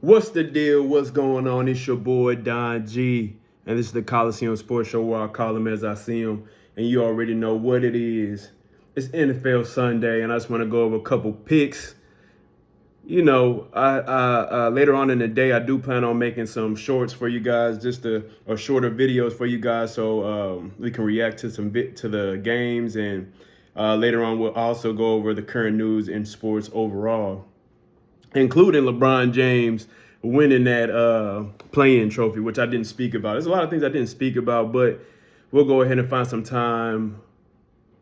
What's the deal? What's going on? It's your boy Don G, and this is the Coliseum Sports Show where I call him as I see him, and you already know what it is. It's NFL Sunday, and I just want to go over a couple picks. Later on in the day, I do plan on making some shorts for you guys, or shorter videos for you guys, so we can react to to the games, and later on we'll also go over the current news in sports overall, including LeBron James winning that playing trophy, which I didn't speak about. There's a lot of things I didn't speak about, but we'll go ahead and find some time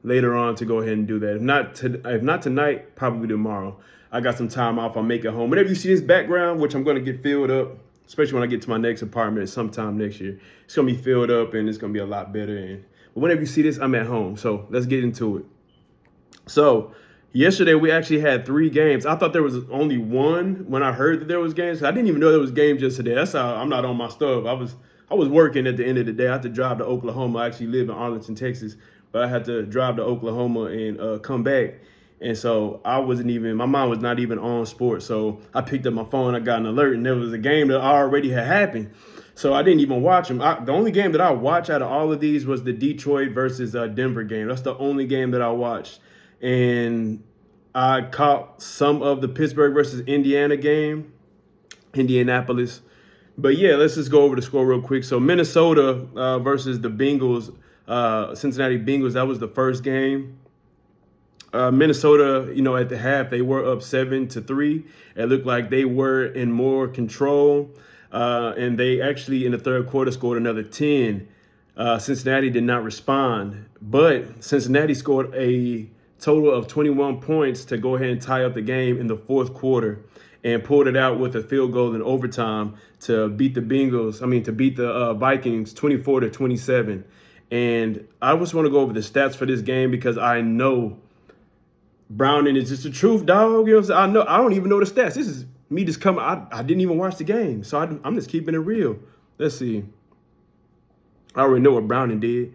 later on to go ahead and do that. If not tonight, probably tomorrow. I got some time off. I'll make it home. Whenever you see this background, which I'm going to get filled up, especially when I get to my next apartment sometime next year, it's going to be filled up and it's going to be a lot better. But whenever you see this, I'm at home. So let's get into it. So yesterday we actually had 3 games. I thought there was only one when I heard that there was games. I didn't even know there was games yesterday. That's how I'm not on my stuff. I was working at the end of the day. I had to drive to Oklahoma. I actually live in Arlington, Texas, but I had to drive to Oklahoma and come back. And so my mind was not even on sports. So I picked up my phone, I got an alert, and there was a game that already had happened. So I didn't even watch them. The only game that I watched out of all of these was the Detroit versus Denver game. That's the only game that I watched. And I caught some of the Pittsburgh versus Indiana game, Indianapolis. But yeah, let's just go over the score real quick. So Minnesota versus the Bengals, Cincinnati Bengals, that was the first game. Minnesota, at the half, they were up 7-3. It looked like they were in more control. And they actually, in the third quarter, scored another 10. Cincinnati did not respond. But Cincinnati scored a total of 21 points to go ahead and tie up the game in the fourth quarter and pulled it out with a field goal in overtime to beat the Vikings 24-27. And I just want to go over the stats for this game because I know Browning is just the truth, dog. You know what I'm saying? I don't even know the stats. This is me just coming. I didn't even watch the game, so I'm just keeping it real. Let's see. I already know what Browning did.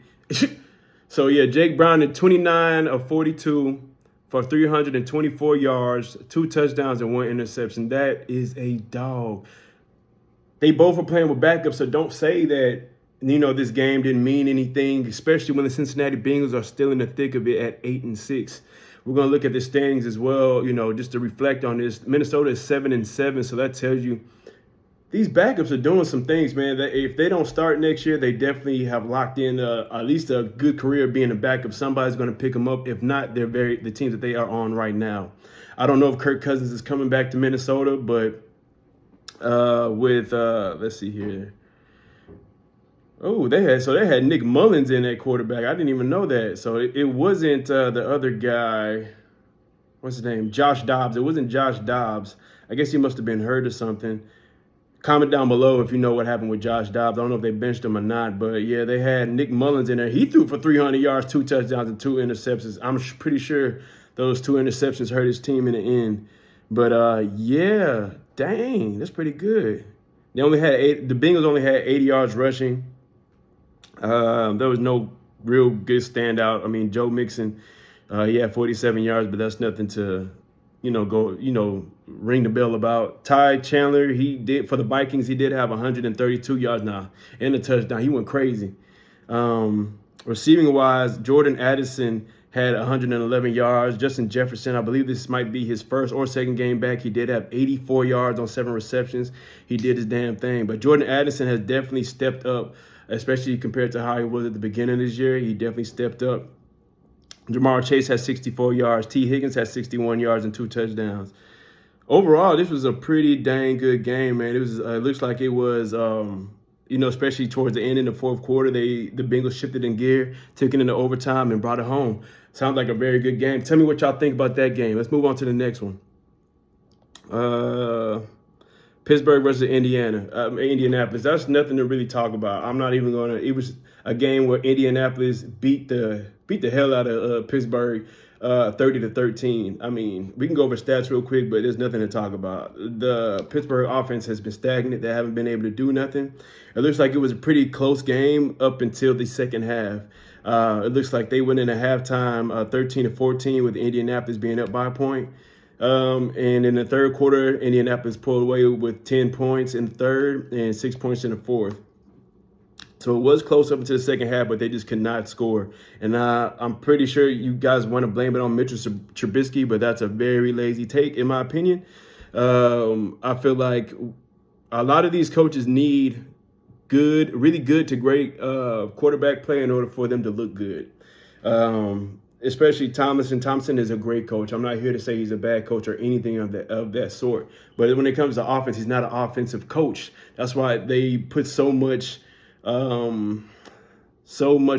So yeah, Jake Browning, 29 of 42 for 324 yards, 2 touchdowns and 1 interception. That is a dog. They both are playing with backups, so don't say that this game didn't mean anything, especially when the Cincinnati Bengals are still in the thick of it at 8-6. We're going to look at the standings as well, just to reflect on this. Minnesota is 7-7, so that tells you these backups are doing some things, man. That if they don't start next year, they definitely have locked in at least a good career being a backup. Somebody's going to pick them up. If not, they're the teams that they are on right now. I don't know if Kirk Cousins is coming back to Minnesota, but let's see here. Oh, they had Nick Mullins in at quarterback. I didn't even know that. So it wasn't the other guy. What's his name? Josh Dobbs. It wasn't Josh Dobbs. I guess he must have been hurt or something. Comment down below if you know what happened with Josh Dobbs. I don't know if they benched him or not, but yeah, they had Nick Mullins in there. He threw for 300 yards, 2 touchdowns, and 2 interceptions. I'm pretty sure those 2 interceptions hurt his team in the end. But yeah, dang, that's pretty good. The Bengals only had 80 yards rushing. There was no real good standout. I mean, Joe Mixon, he had 47 yards, but that's nothing to, ring the bell about. Ty Chandler, for the Vikings, he did have 132 yards now and a touchdown. He went crazy. Receiving wise, Jordan Addison had 111 yards. Justin Jefferson, I believe this might be his first or second game back. He did have 84 yards on 7 receptions. He did his damn thing. But Jordan Addison has definitely stepped up, especially compared to how he was at the beginning of this year. He definitely stepped up. Jamar Chase has 64 yards. T. Higgins has 61 yards and 2 touchdowns. Overall, this was a pretty dang good game, man. It looks like it was, especially towards the end in the fourth quarter, the Bengals shifted in gear, took it into overtime, and brought it home. Sounds like a very good game. Tell me what y'all think about that game. Let's move on to the next one. Pittsburgh versus Indianapolis. That's nothing to really talk about. I'm not even going to. It was a game where Indianapolis beat the hell out of Pittsburgh 30-13. I mean, we can go over stats real quick, but there's nothing to talk about. The Pittsburgh offense has been stagnant. They haven't been able to do nothing. It looks like it was a pretty close game up until the second half. It looks like they went in at halftime 13-14 with Indianapolis being up by a point. And in the third quarter, Indianapolis pulled away with 10 points in the third and 6 points in the fourth. So it was close up into the second half, but they just could not score. And I'm pretty sure you guys want to blame it on Mitchell Trubisky, but that's a very lazy take, in my opinion. I feel like a lot of these coaches need good, really good to great quarterback play in order for them to look good. Especially Thompson is a great coach. I'm not here to say he's a bad coach or anything of that sort. But when it comes to offense, he's not an offensive coach. That's why they put so much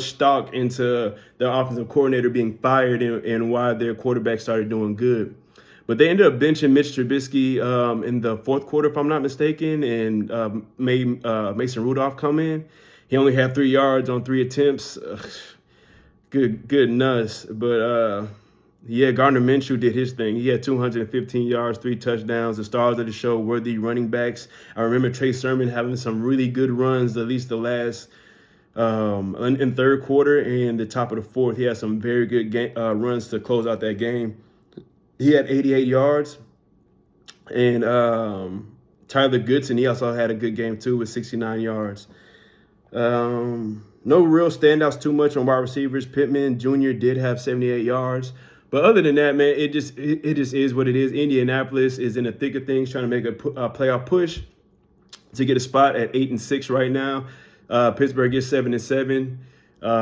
stock into their offensive coordinator being fired and why their quarterback started doing good. But they ended up benching Mitch Trubisky in the fourth quarter, if I'm not mistaken, and made Mason Rudolph come in. He only had 3 yards on 3 attempts. Good nuts. But yeah, Gardner Minshew did his thing. He had 215 yards, 3 touchdowns. The stars of the show were the running backs. I remember Trey Sermon having some really good runs, at least the last in third quarter and the top of the fourth. He had some very good runs to close out that game. He had 88 yards. And Tyler Goodson, he also had a good game too with 69 yards. No real standouts too much on wide receivers. Pittman Jr. did have 78 yards. But other than that, man, it just is what it is. Indianapolis is in the thick of things, trying to make a playoff push to get a spot at 8-6 right now. Pittsburgh is 7-7.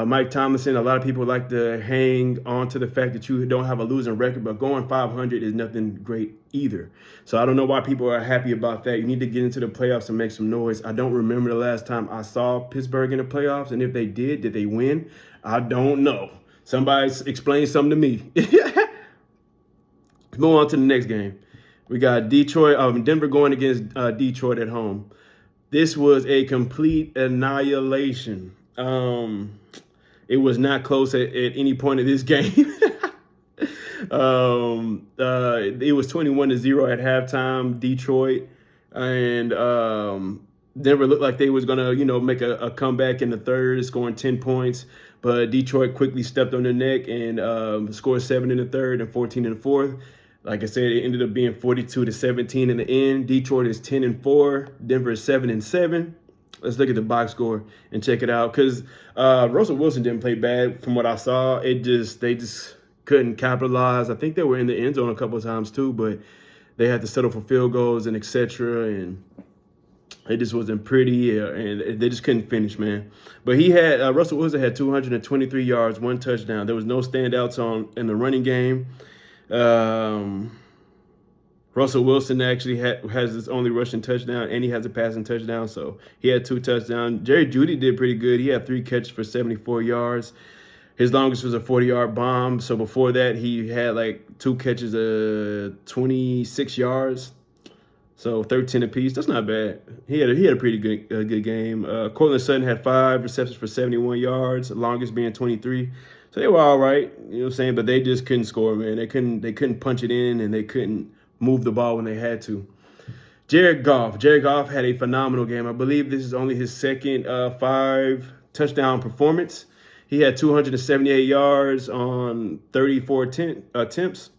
Mike Tomlinson, a lot of people like to hang on to the fact that you don't have a losing record, but going 500 is nothing great either. So I don't know why people are happy about that. You need to get into the playoffs and make some noise. I don't remember the last time I saw Pittsburgh in the playoffs, and if they did they win? I don't know. Somebody explain something to me. Move on to the next game. We got Denver going against Detroit at home. This was a complete annihilation. It was not close at any point of this game. It was 21-0 at halftime, Detroit, and Denver looked like they was gonna, make a comeback in the third, scoring 10 points. But Detroit quickly stepped on their neck and scored 7 in the third and 14 in the fourth. Like I said, it ended up being 42-17 in the end. Detroit is 10-4. Denver is 7-7. Let's look at the box score and check it out. Because Russell Wilson didn't play bad from what I saw. They just couldn't capitalize. I think they were in the end zone a couple of times too, but they had to settle for field goals and etc. And it just wasn't pretty, and they just couldn't finish, man. But Russell Wilson had 223 yards, 1 touchdown. There was no standouts in the running game. Russell Wilson actually has his only rushing touchdown, and he has a passing touchdown, so he had 2 touchdowns. Jerry Jeudy did pretty good. He had 3 catches for 74 yards. His longest was a 40-yard bomb. So before that, he had like 2 catches of 26 yards. So 13 apiece. That's not bad. He had a pretty good game. Cortland Sutton had 5 receptions for 71 yards, the longest being 23. So they were all right, you know what I'm saying? But they just couldn't score, man. They couldn't punch it in, and they couldn't move the ball when they had to. Jared Goff had a phenomenal game. I believe this is only his second 5-touchdown performance. He had 278 yards on 34 attempts.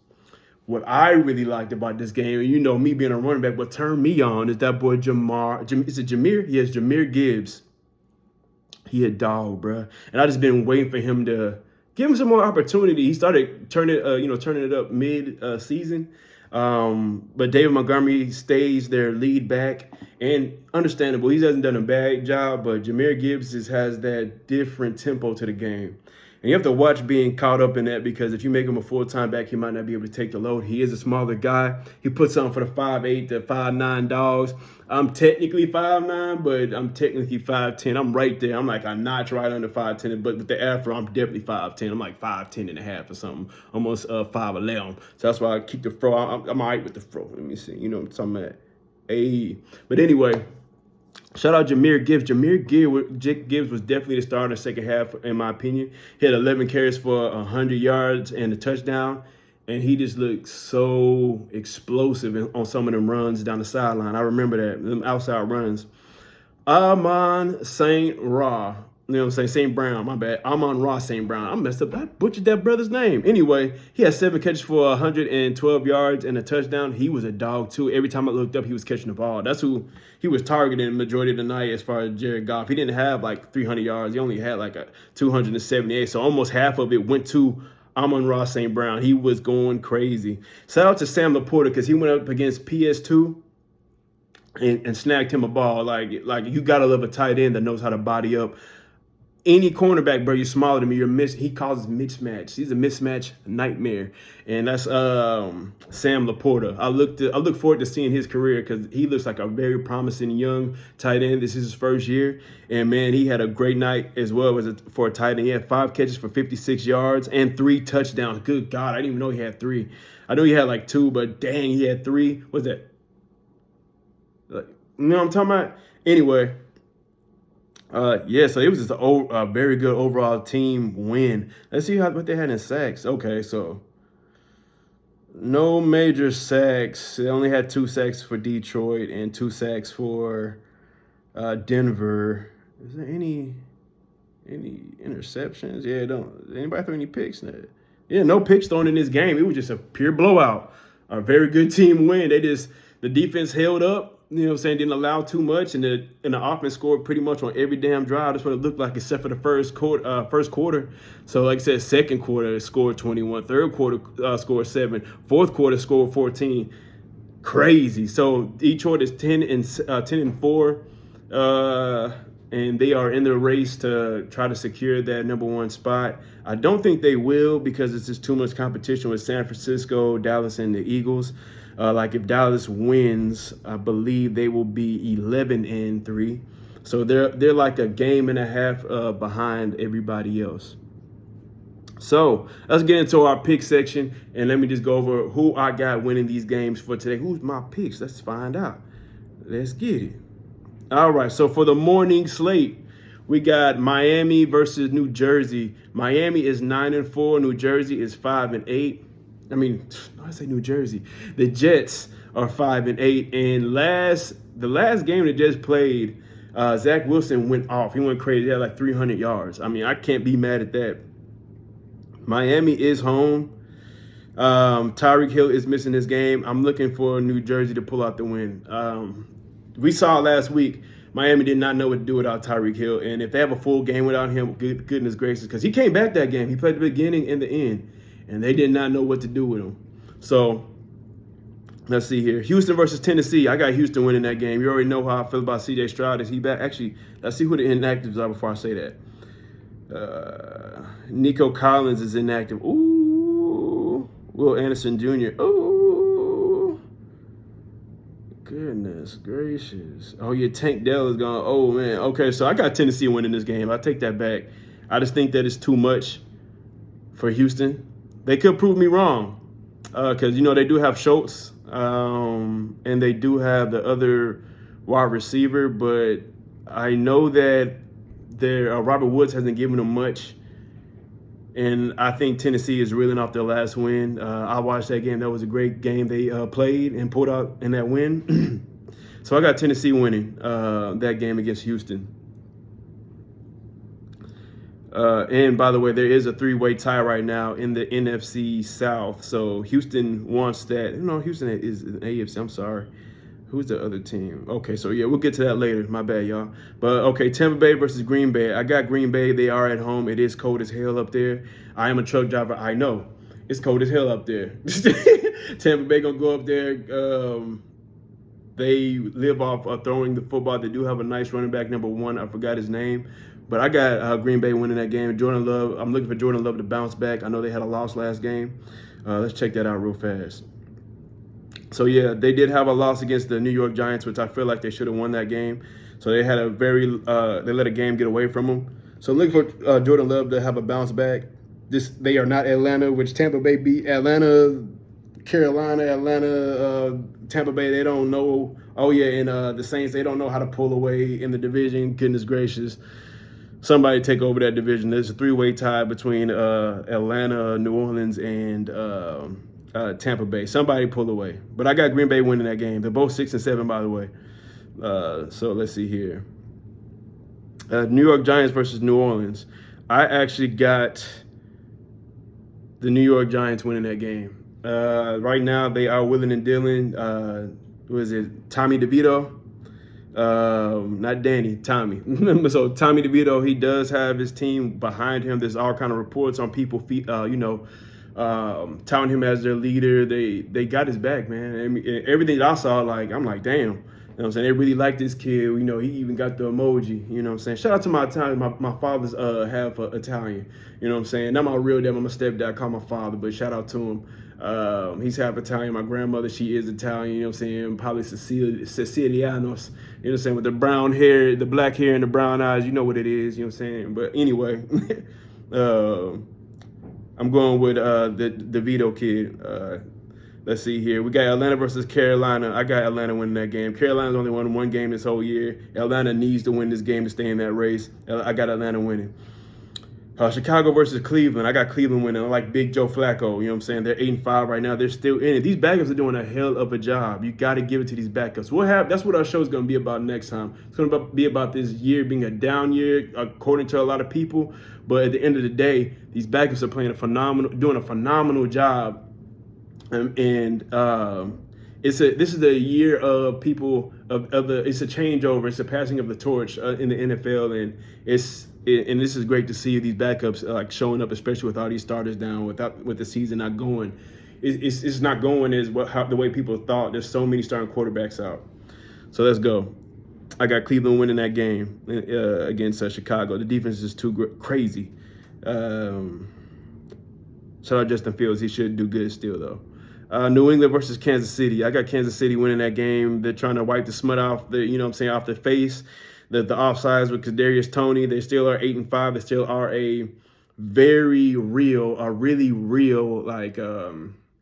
What I really liked about this game, and me being a running back, what turned me on is that boy is it Jahmyr? Yes, Jahmyr Gibbs. He a dog, bro. And I just been waiting for him to give him some more opportunity. He started turning it up mid-season. But David Montgomery stays their lead back, and understandable. He hasn't done a bad job, but Jahmyr Gibbs has that different tempo to the game. And you have to watch being caught up in that, because if you make him a full-time back, he might not be able to take the load. He is a smaller guy. He puts on for the 5'8" to 5'9" dogs. I'm technically 5'9", but I'm technically 5'10". I'm right there. I'm like a notch right under 5'10", but with the afro, I'm definitely 5'10". I'm like 5'10 and a half or something, almost 5'11". So that's why I keep the fro. I'm all right with the fro. Let me see. You know what I'm talking about. Hey. But anyway, shout out Jahmyr Gibbs. Jahmyr Gibbs was definitely the star in the second half, in my opinion. He had 11 carries for 100 yards and a touchdown. And he just looked so explosive on some of them runs down the sideline. I remember that, them outside runs. Amon St. Ra You know what I'm saying? St. Brown, my bad. Amon-Ra St. Brown. I messed up. I butchered that brother's name. Anyway, he had 7 catches for 112 yards and a touchdown. He was a dog, too. Every time I looked up, he was catching the ball. That's who he was targeting the majority of the night as far as Jared Goff. He didn't have like 300 yards. He only had like a 278. So almost half of it went to Amon-Ra St. Brown. He was going crazy. Shout out to Sam Laporta because he went up against PS2 and snagged him a ball. Like you got to love a tight end that knows how to body up any cornerback, bro. You're smaller than me. He causes mismatch. He's a mismatch nightmare, and that's Sam Laporta. I look forward to seeing his career because he looks like a very promising young tight end. This is his first year, and man, he had a great night as well for a tight end. He had 5 catches for 56 yards and 3 touchdowns. Good God, I didn't even know he had 3. I know he had like 2, but dang, he had 3. What's that? Like, you know what I'm talking about? Anyway. Yeah, so it was just a very good overall team win. Let's see what they had in sacks. Okay, so no major sacks. They only had 2 sacks for Detroit and 2 sacks for Denver. Is there any interceptions? Yeah, don't anybody throw any picks? Yeah, no picks thrown in this game. It was just a pure blowout. A very good team win. The defense held up. You know what I'm saying? Didn't allow too much, and the offense scored pretty much on every damn drive. That's what it looked like, except for the first quarter. So, like I said, second quarter scored 21. Third quarter scored 7. Fourth quarter scored 14. Crazy. So Detroit is 10-4, and they are in the race to try to secure that #1 spot. I don't think they will because it's just too much competition with San Francisco, Dallas, and the Eagles. Like if Dallas wins, I believe they will be 11-3. So they're like a game and a half behind everybody else. So let's get into our pick section, and let me just go over who I got winning these games for today. Who's my picks? Let's find out. Let's get it. All right, so for the morning slate, we got Miami versus New Jersey. Miami is 9-4. New Jersey is 5-8. I say New Jersey. The Jets are 5-8. And the last game the Jets played, Zach Wilson went off. He went crazy. He had like 300 yards. I can't be mad at that. Miami is home. Tyreek Hill is missing this game. I'm looking for New Jersey to pull out the win. We saw last week, Miami did not know what to do without Tyreek Hill. And if they have a full game without him, goodness gracious, because he came back that game. He played the beginning and the end, and they did not know what to do with him. So let's see here. Houston versus Tennessee. I got Houston winning that game. You already know how I feel about C.J. Stroud. Is he back? Actually, let's see who the inactives are before I say that. Nico Collins is inactive. Ooh. Will Anderson Jr. Ooh. Goodness gracious. Oh, yeah, Tank Dell is gone. Oh, man. Okay, so I got Tennessee winning this game. I take that back. I just think that it's too much for Houston. They could prove me wrong because, they do have Schultz and they do have the other wide receiver, but I know that Robert Woods hasn't given them much, and I think Tennessee is reeling off their last win. I watched that game. That was a great game they played and pulled out in that win. So I got Tennessee winning that game against Houston. And by the way, there is a 3-way tie right now in the NFC South. So Houston wants that. Houston is an AFC. I'm sorry. Who's the other team? Okay, so yeah, we'll get to that later. My bad, y'all. But okay, Tampa Bay versus Green Bay. I got Green Bay. They are at home. It is cold as hell up there. I am a truck driver. I know. It's cold as hell up there. Tampa Bay gonna go up there. They live off throwing the football. They do have a nice running back, #1. I forgot his name. But I got Green Bay winning that game. Jordan Love, I'm looking for Jordan Love to bounce back. I know they had a loss last game. Let's check that out real fast. So, yeah, they did have a loss against the New York Giants, which I feel like they should have won that game. So they had they let a game get away from them. So I'm looking for Jordan Love to have a bounce back. They are not Atlanta, which Tampa Bay beat Atlanta, Carolina, Atlanta, Tampa Bay. They don't know. Oh, yeah, and the Saints, they don't know how to pull away in the division. Goodness gracious. Somebody take over that division. There's a 3-way tie between Atlanta, New Orleans, and Tampa Bay. Somebody pull away. But I got Green Bay winning that game. They're both 6-7, by the way. So let's see here. New York Giants versus New Orleans. I actually got the New York Giants winning that game. Right now, they are willing and dealing. Who is it? Tommy DeVito. Not Danny, Tommy. So Tommy DeVito, he does have his team behind him. There's all kind of reports on people, touting him as their leader. They got his back, man. And everything that I saw, I'm like, damn. You know what I'm saying? They really like this kid. You know, he even got the emoji. You know what I'm saying? Shout out to my Italian. My father's half Italian. You know what I'm saying? Not my real dad, my stepdad. I call my father, but shout out to him. He's half Italian. My grandmother, she is Italian. You know what I'm saying? Probably Sicilianos. You know what I'm saying? With the brown hair, the black hair, and the brown eyes. You know what it is. You know what I'm saying? But anyway, I'm going with the Vito kid. Let's see here. We got Atlanta versus Carolina. I got Atlanta winning that game. Carolina's only won one game this whole year. Atlanta needs to win this game to stay in that race. I got Atlanta winning. Chicago versus Cleveland. I got Cleveland winning. I like Big Joe Flacco. You know what I'm saying? They're 8-5 right now. They're still in it. These backups are doing a hell of a job. You got to give it to these backups. That's what our show is going to be about next time. It's going to be about this year being a down year, according to a lot of people. But at the end of the day, these backups are doing a phenomenal job. This is the year of people it's a changeover. It's a passing of the torch in the NFL, and this is great to see these backups showing up, especially with all these starters down, with the season not going. It's not going the way people thought. There's so many starting quarterbacks out. So let's go. I got Cleveland winning that game against Chicago. The defense is too crazy. Shout out Justin Fields. He should do good still though. New England versus Kansas City. I got Kansas City winning that game. They're trying to wipe the smut off off their face. The offsides with Kadarius Toney. They still are 8-5. They still are a really real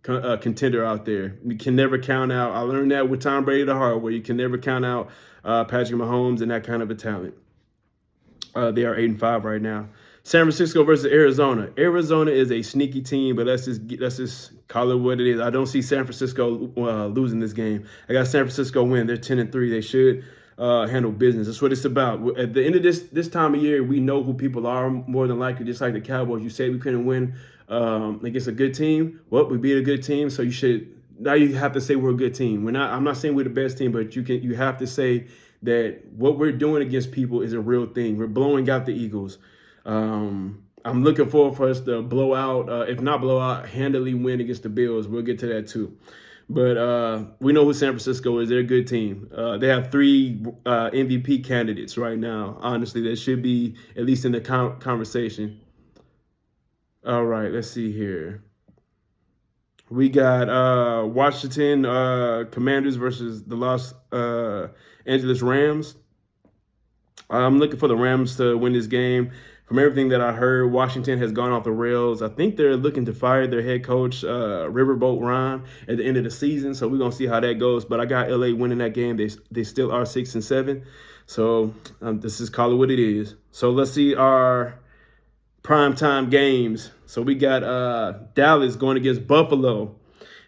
contender out there. You can never count out. I learned that with Tom Brady the hard way. You can never count out Patrick Mahomes and that kind of a talent. They are 8-5 right now. San Francisco versus Arizona. Arizona is a sneaky team, but let's just call it what it is. I don't see San Francisco losing this game. I got San Francisco win. They're 10-3. They should handle business. That's what it's about. At the end of this time of year, we know who people are more than likely. Just like the Cowboys, you say we couldn't win against a good team. Well, we beat a good team, so now you have to say we're a good team. I'm not saying we're the best team, but you have to say that what we're doing against people is a real thing. We're blowing out the Eagles. I'm looking forward for us to blow out, if not blow out, handily win against the Bills. We'll get to that too. But we know who San Francisco is. They're a good team. They have 3 MVP candidates right now. Honestly, that should be at least in the conversation. All right, let's see here. We got Washington Commanders versus the Los Angeles Rams. I'm looking for the Rams to win this game. From everything that I heard, Washington has gone off the rails. I think they're looking to fire their head coach, Riverboat Ron, at the end of the season. So we're going to see how that goes. But I got LA winning that game. They still are 6-7. So this is call it what it is. So let's see our primetime games. So we got Dallas going against Buffalo.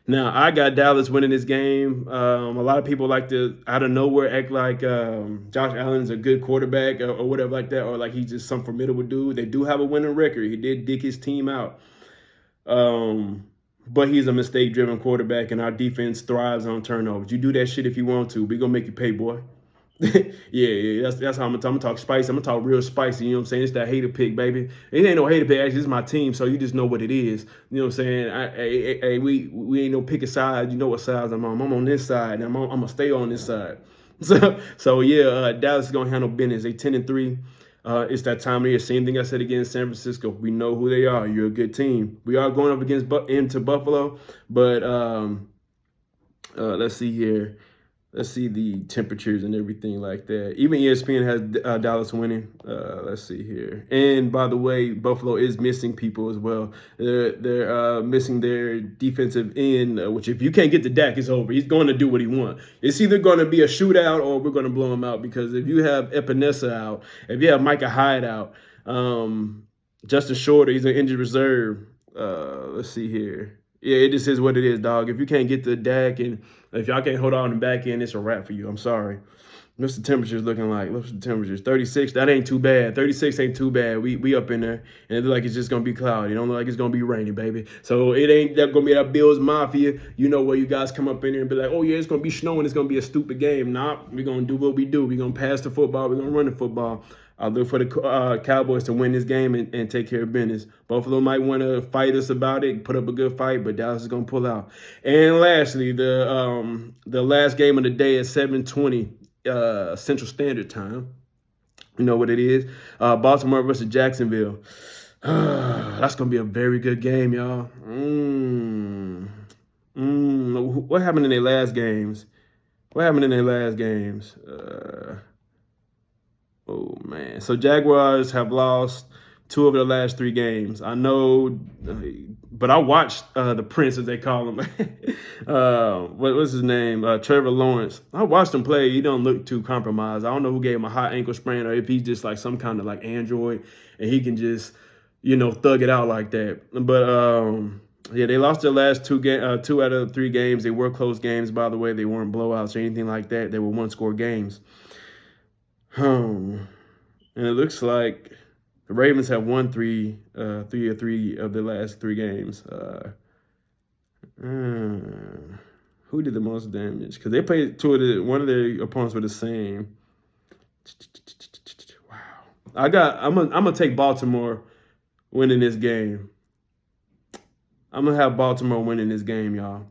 Now, I got Dallas winning this game. A lot of people like to, out of nowhere, act like Josh Allen's a good quarterback or whatever like that, or like he's just some formidable dude. They do have a winning record. He did dig his team out. But he's a mistake-driven quarterback, and our defense thrives on turnovers. You do that shit if you want to. We're going to make you pay, boy. yeah, that's how I'm gonna talk spicy. I'm gonna talk real spicy. You know what I'm saying? It's that hater pick, baby. It ain't no hater pick. Actually, it's my team, so you just know what it is. You know what I'm saying? We ain't no pick a side. You know what sides I'm on. I'm on this side, and I'm gonna stay on this side. So yeah, Dallas is gonna handle business. They 10-3. It's that time of year. Same thing I said against San Francisco. We know who they are. You're a good team. We are going up into Buffalo, but let's see here. Let's see the temperatures and everything like that. Even ESPN has Dallas winning. Let's see here. And by the way, Buffalo is missing people as well. They're missing their defensive end, which if you can't get to Dak, it's over. He's going to do what he wants. It's either going to be a shootout or we're going to blow him out, because if you have Epinesa out, if you have Micah Hyde out, Justin Shorter, he's an injured reserve. Let's see here. Yeah, it just is what it is, dog. If you can't get to Dak and if y'all can't hold on the back end, it's a wrap for you. I'm sorry. What's the temperatures looking like? What's the temperatures? 36. That ain't too bad. 36 ain't too bad. We up in there, and it look like it's just gonna be cloudy. It don't look like it's gonna be rainy, baby. So it ain't that gonna be that Bills Mafia. You know where you guys come up in there and be like, oh yeah, it's gonna be snowing. It's gonna be a stupid game. Nah, we gonna do what we do. We gonna pass the football. We gonna run the football. I look for the Cowboys to win this game and take care of business. Buffalo might want to fight us about it, put up a good fight, but Dallas is gonna pull out. And lastly, the last game of the day is 7:20. Central Standard Time. You know what it is. Baltimore versus Jacksonville. That's going to be a very good game, y'all. What happened in their last games? Oh, man. So Jaguars have lost 2 of the last 3 games. I know, but I watched the Prince, as they call him. What's his name? Trevor Lawrence. I watched him play. He don't look too compromised. I don't know who gave him a hot ankle sprain or if he's just like some kind of like android and he can just, thug it out like that. But yeah, they lost their last 2 out of 3 games. They were close games, by the way. They weren't blowouts or anything like that. They were 1-score games. And it looks like the Ravens have won 3 of the last 3 games. Who did the most damage? Because they played one of their opponents were the same. Wow. I'm gonna take Baltimore winning this game. I'm gonna have Baltimore winning this game, y'all.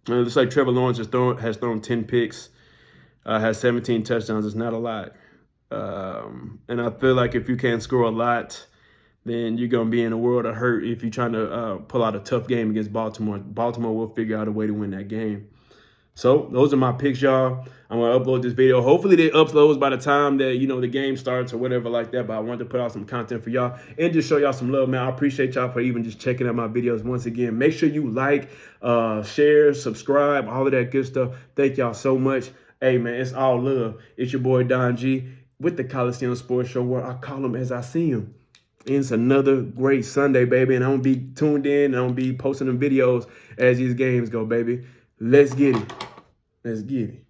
It looks like Trevor Lawrence has thrown 10 picks, has 17 touchdowns. It's not a lot. And I feel like if you can't score a lot, then you're going to be in a world of hurt if you're trying to pull out a tough game against Baltimore. Baltimore will figure out a way to win that game. So those are my picks, y'all. I'm going to upload this video. Hopefully they upload by the time that, the game starts or whatever like that. But I wanted to put out some content for y'all and just show y'all some love, man. I appreciate y'all for even just checking out my videos once again. Make sure you like, share, subscribe, all of that good stuff. Thank y'all so much. Hey, man, it's all love. It's your boy, Don G, with the Coliseum Sports Show, where I call them as I see them. And it's another great Sunday, baby, and I'm going to be tuned in, and I'm going to be posting them videos as these games go, baby. Let's get it. Let's get it.